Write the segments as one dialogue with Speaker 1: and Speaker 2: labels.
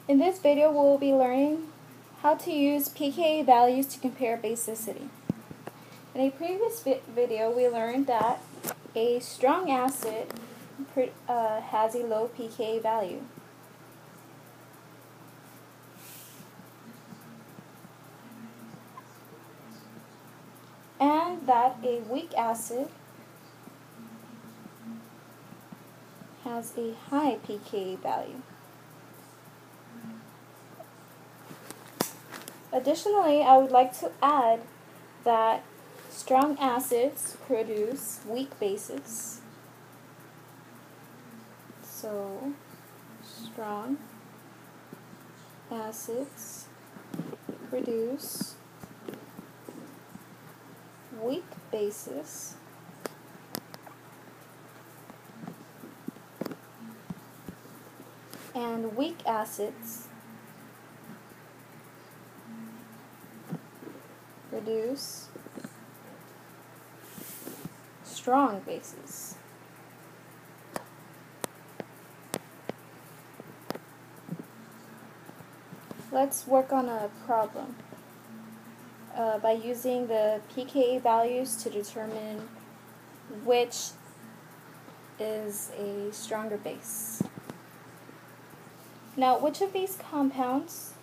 Speaker 1: In this video, we'll be learning how to use pKa values to compare basicity. In a previous video, we learned that a strong acid has a low pKa value. And that a weak acid has a high pKa value. Additionally, I would like to add that strong acids produce weak bases. So, strong acids produce weak bases, and weak acids produce strong bases. Let's work on a problem by using the pKa values to determine which is a stronger base. Now, which of these compounds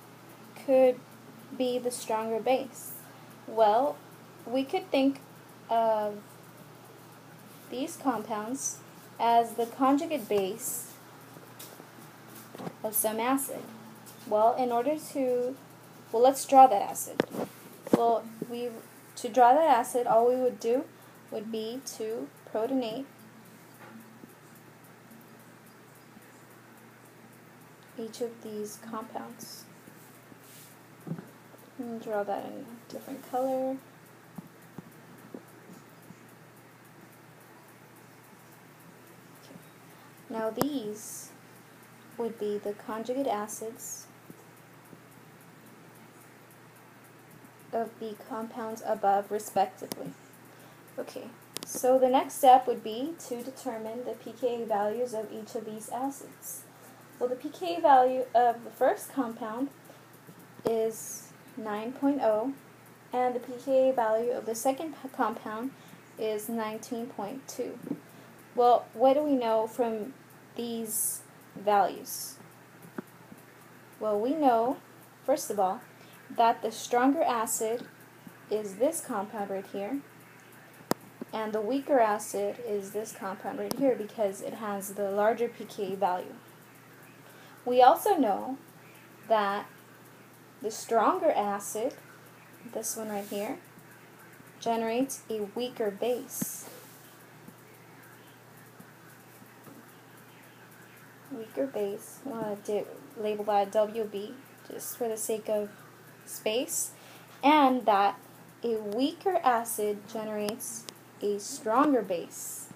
Speaker 1: could be the stronger base? Well, we could think of these compounds as the conjugate base of some acid. Well, let's draw that acid. Well, to draw that acid, all we would do would be to protonate each of these compounds. And draw that in a different color. Okay. Now these would be the conjugate acids of the compounds above, respectively. Okay, so the next step would be to determine the pKa values of each of these acids. Well, the pKa value of the first compound is 9.0, and the pKa value of the second compound is 19.2. Well, what do we know from these values? Well, we know, first of all, that the stronger acid is this compound right here, and the weaker acid is this compound right here because it has the larger pKa value. We also know that the stronger acid, this one right here, generates a weaker base. Weaker base, I'm going to label that WB just for the sake of space, and that a weaker acid generates a stronger base.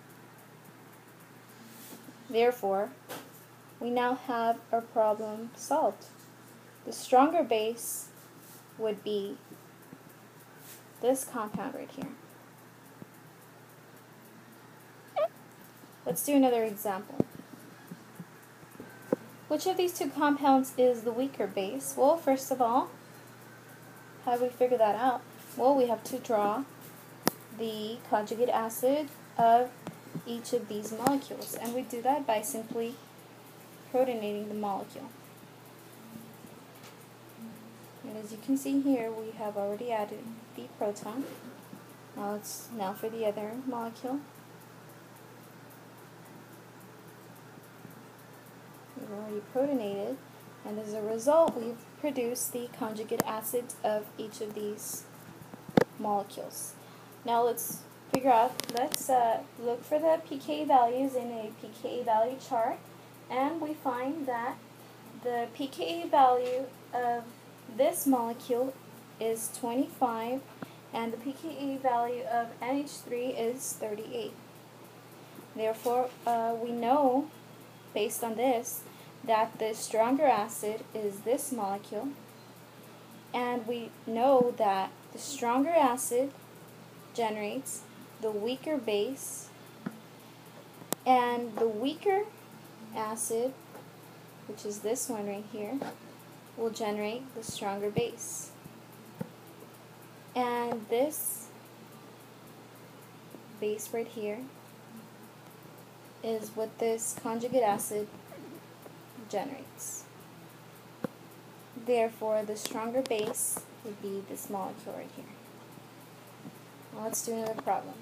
Speaker 1: Therefore, we now have our problem solved. The stronger base would be this compound right here. Let's do another example. Which of these two compounds is the weaker base? Well, first of all, how do we figure that out? Well, we have to draw the conjugate acid of each of these molecules, and we do that by simply protonating the molecule. And as you can see here, we have already added the proton. Now for the other molecule. We've already protonated, and as a result, we've produced the conjugate acids of each of these molecules. Now let's look for the pKa values in a pKa value chart, and we find that the pKa value of this molecule is 25, and the pKa value of NH3 is 38. Therefore, we know, based on this, that the stronger acid is this molecule, and we know that the stronger acid generates the weaker base, and the weaker acid, which is this one right here, will generate the stronger base. And this base right here is what this conjugate acid generates. Therefore, the stronger base would be this molecule right here. Now let's do another problem.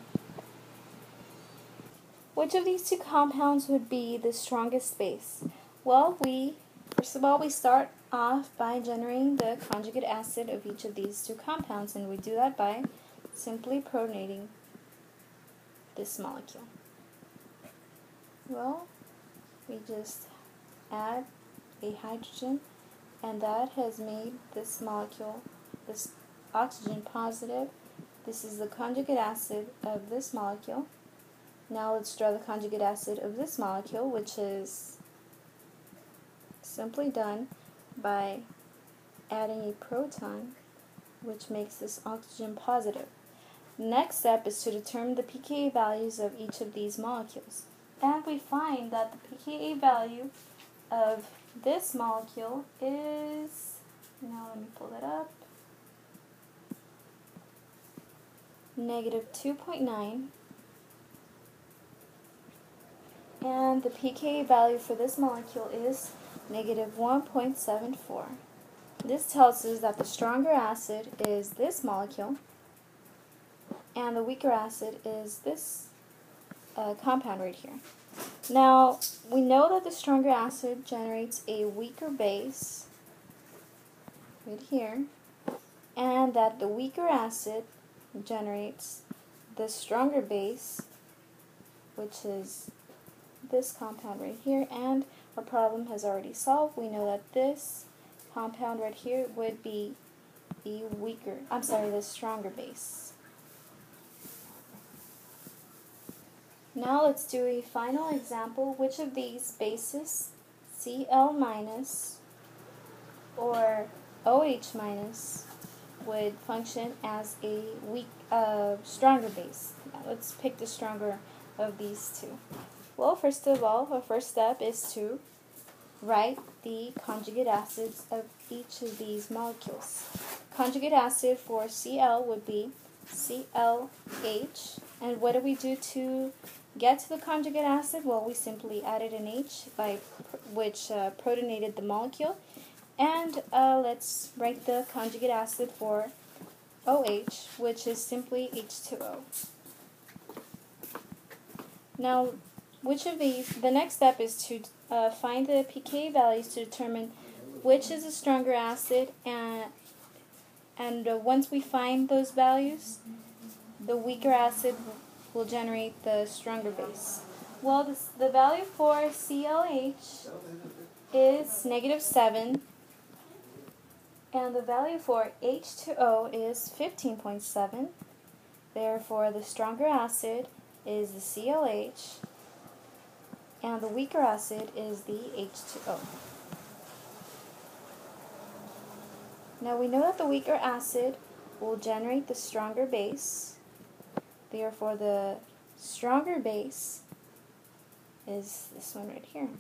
Speaker 1: Which of these two compounds would be the strongest base? Well, first of all, we start off by generating the conjugate acid of each of these two compounds, and we do that by simply protonating this molecule. Well, we just add a hydrogen, and that has made this molecule, this oxygen positive. This is the conjugate acid of this molecule. Now let's draw the conjugate acid of this molecule, which is simply done by adding a proton, which makes this oxygen positive. The next step is to determine the pKa values of each of these molecules. And we find that the pKa value of this molecule is, now let me pull that up, -2.9. And the pKa value for this molecule is -1.74. This tells us that the stronger acid is this molecule, and the weaker acid is this compound right here. Now, we know that the stronger acid generates a weaker base right here, and that the weaker acid generates the stronger base, which is this compound right here, and our problem has already solved. We know that this compound right here would be the stronger base. Now let's do a final example. Which of these bases, Cl- or OH- would function as a stronger base? Now let's pick the stronger of these two. Well, first of all, our first step is to write the conjugate acids of each of these molecules. Conjugate acid for Cl would be ClH. And what do we do to get to the conjugate acid? Well, we simply added an H, which protonated the molecule. And let's write the conjugate acid for OH, which is simply H2O. Now, the next step is to find the pKa values to determine which is a stronger acid, and once we find those values, the weaker acid will generate the stronger base. Well, the value for ClH is -7, and the value for H2O is 15.7. Therefore, the stronger acid is the ClH, and the weaker acid is the H2O. Now we know that the weaker acid will generate the stronger base. Therefore, the stronger base is this one right here.